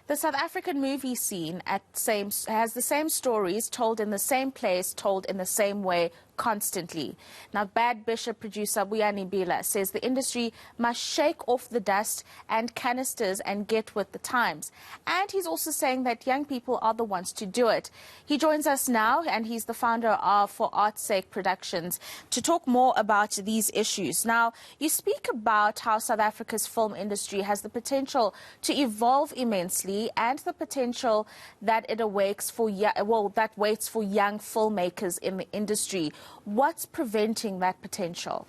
The South African movie scene has the same stories told in the same place, told in the same way, constantly. Now, Bad Bishop producer Vuyani Bila says the industry must shake off the dust and canisters and get with the times. And he's also saying that young people are the ones to do it. He joins us now, and he's the founder of For Art's Sake Productions, to talk more about these issues. Now, you speak about how South Africa's film industry has the potential to evolve immensely and the potential that it waits for young filmmakers in the industry. What's preventing that potential?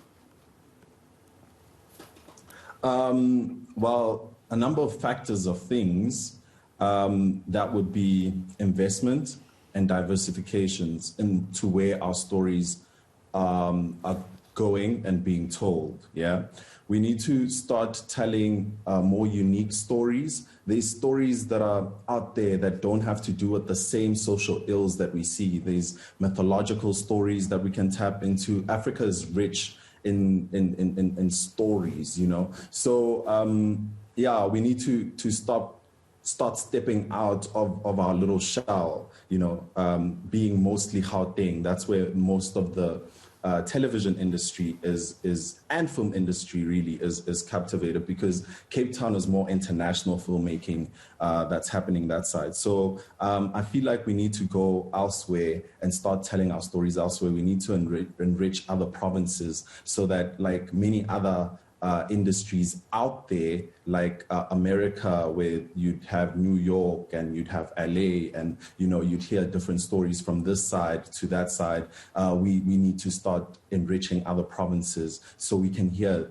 Well, a number of factors of things that would be investment and diversifications into where our stories are going and being told. Yeah, we need to start telling more unique stories. There's stories that are out there that don't have to do with the same social ills that we see. There's mythological stories that we can tap into. Africa is rich in stories, you know. So yeah, we need to start stepping out of our little shell, you know, being mostly Gauteng. That's where most of the television industry is and film industry really is captivated, because Cape Town is more international filmmaking that's happening that side. So I feel like we need to go elsewhere and start telling our stories elsewhere. We need to enrich other provinces so that, like many other industries out there, like America, where you'd have New York and you'd have LA, and you know, you'd hear different stories from this side to that side. We need to start enriching other provinces so we can hear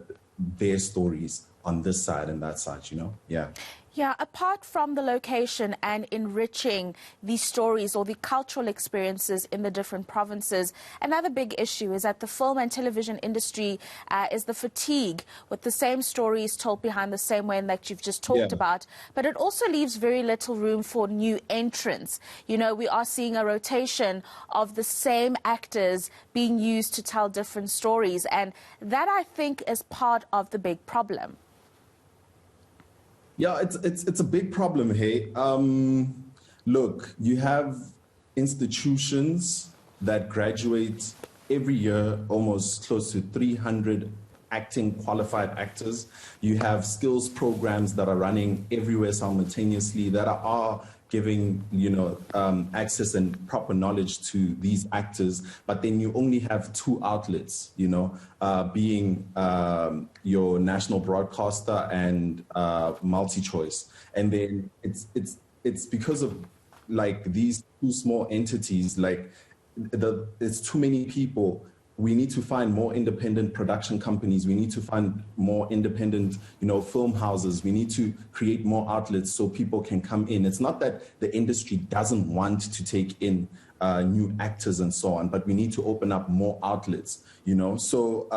their stories on this side and that side, you know? Yeah. Yeah, apart from the location and enriching these stories or the cultural experiences in the different provinces, another big issue is that the film and television industry is the fatigue with the same stories told behind the same way that you've just talked about. But it also leaves very little room for new entrants. You know, we are seeing a rotation of the same actors being used to tell different stories. And that, I think, is part of the big problem. Yeah, it's a big problem, hey. Look, you have institutions that graduate every year, almost close to 300 acting qualified actors. You have skills programs that are running everywhere simultaneously that are giving, you know, access and proper knowledge to these actors, but then you only have two outlets, you know, being your national broadcaster and multi-choice. And then it's because of like these two small entities, like it's too many people. We need to find more independent production companies. We need to find more independent, you know, film houses. We need to create more outlets so people can come in. It's not that the industry doesn't want to take in new actors and so on, but we need to open up more outlets, you know. So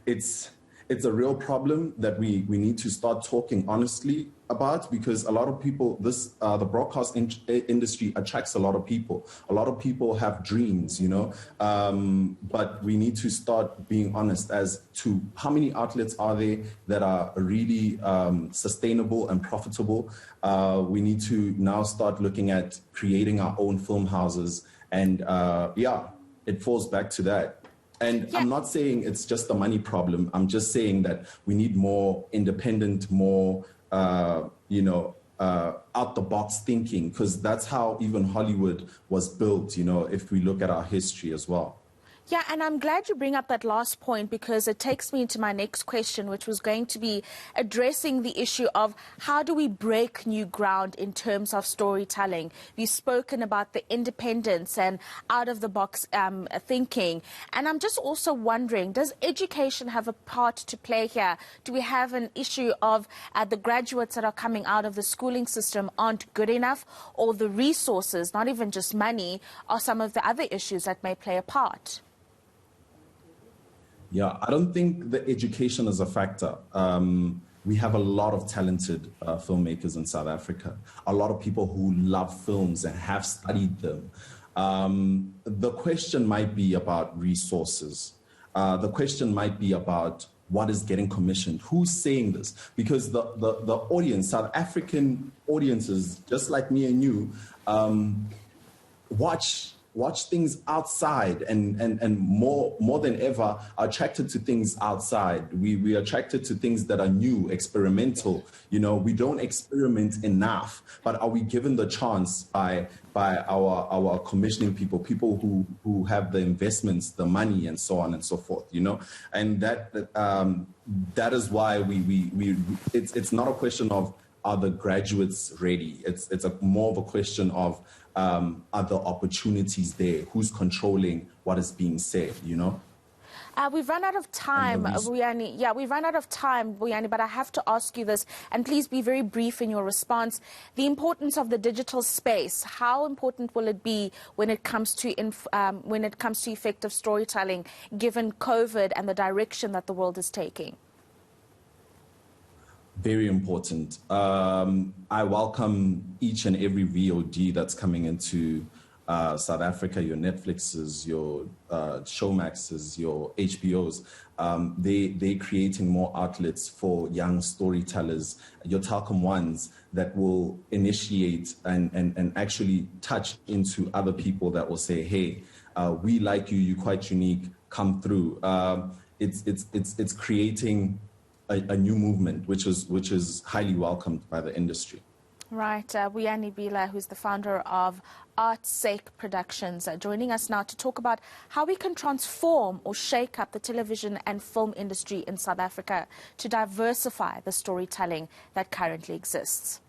it's a real problem that we need to start talking honestly about, because a lot of people, the broadcast industry attracts a lot of people. A lot of people have dreams, you know, but we need to start being honest as to how many outlets are there that are really sustainable and profitable. We need to now start looking at creating our own film houses, and yeah, it falls back to that. And I'm not saying it's just a money problem. I'm just saying that we need more independent, more, you know, out the box thinking, because that's how even Hollywood was built, you know, if we look at our history as well. Yeah, and I'm glad you bring up that last point, because it takes me into my next question, which was going to be addressing the issue of how do we break new ground in terms of storytelling. You've spoken about the independence and out-of-the-box thinking. And I'm just also wondering, does education have a part to play here? Do we have an issue of the graduates that are coming out of the schooling system aren't good enough, or the resources, not even just money, are some of the other issues that may play a part? Yeah, I don't think the education is a factor. We have a lot of talented filmmakers in South Africa, a lot of people who love films and have studied them. The question might be about resources. The question might be about what is getting commissioned, who's saying this, because the audience, South African audiences, just like me and you, watch things outside, and more than ever are attracted to things outside. We are attracted to things that are new, experimental. You know, we don't experiment enough, but are we given the chance by our commissioning people who have the investments, the money, and so on and so forth, you know? And that is why it's not a question of are the graduates ready? It's more of a question of are the opportunities there? Who's controlling what is being said, you know? We've run out of time, Vuyani. Yeah, we've run out of time, Vuyani, but I have to ask you this, and please be very brief in your response. The importance of the digital space, how important will it be when it comes to effective storytelling, given COVID and the direction that the world is taking? Very important. I welcome each and every VOD that's coming into South Africa, your Netflixes, your Showmaxes, your HBOs. They're creating more outlets for young storytellers, your Telkom ones that will initiate and actually touch into other people that will say, hey, we like you, you're quite unique, come through. It's creating a new movement, which is highly welcomed by the industry. Right, Vuyani Bila, who's the founder of Art's Sake Productions, joining us now to talk about how we can transform or shake up the television and film industry in South Africa to diversify the storytelling that currently exists.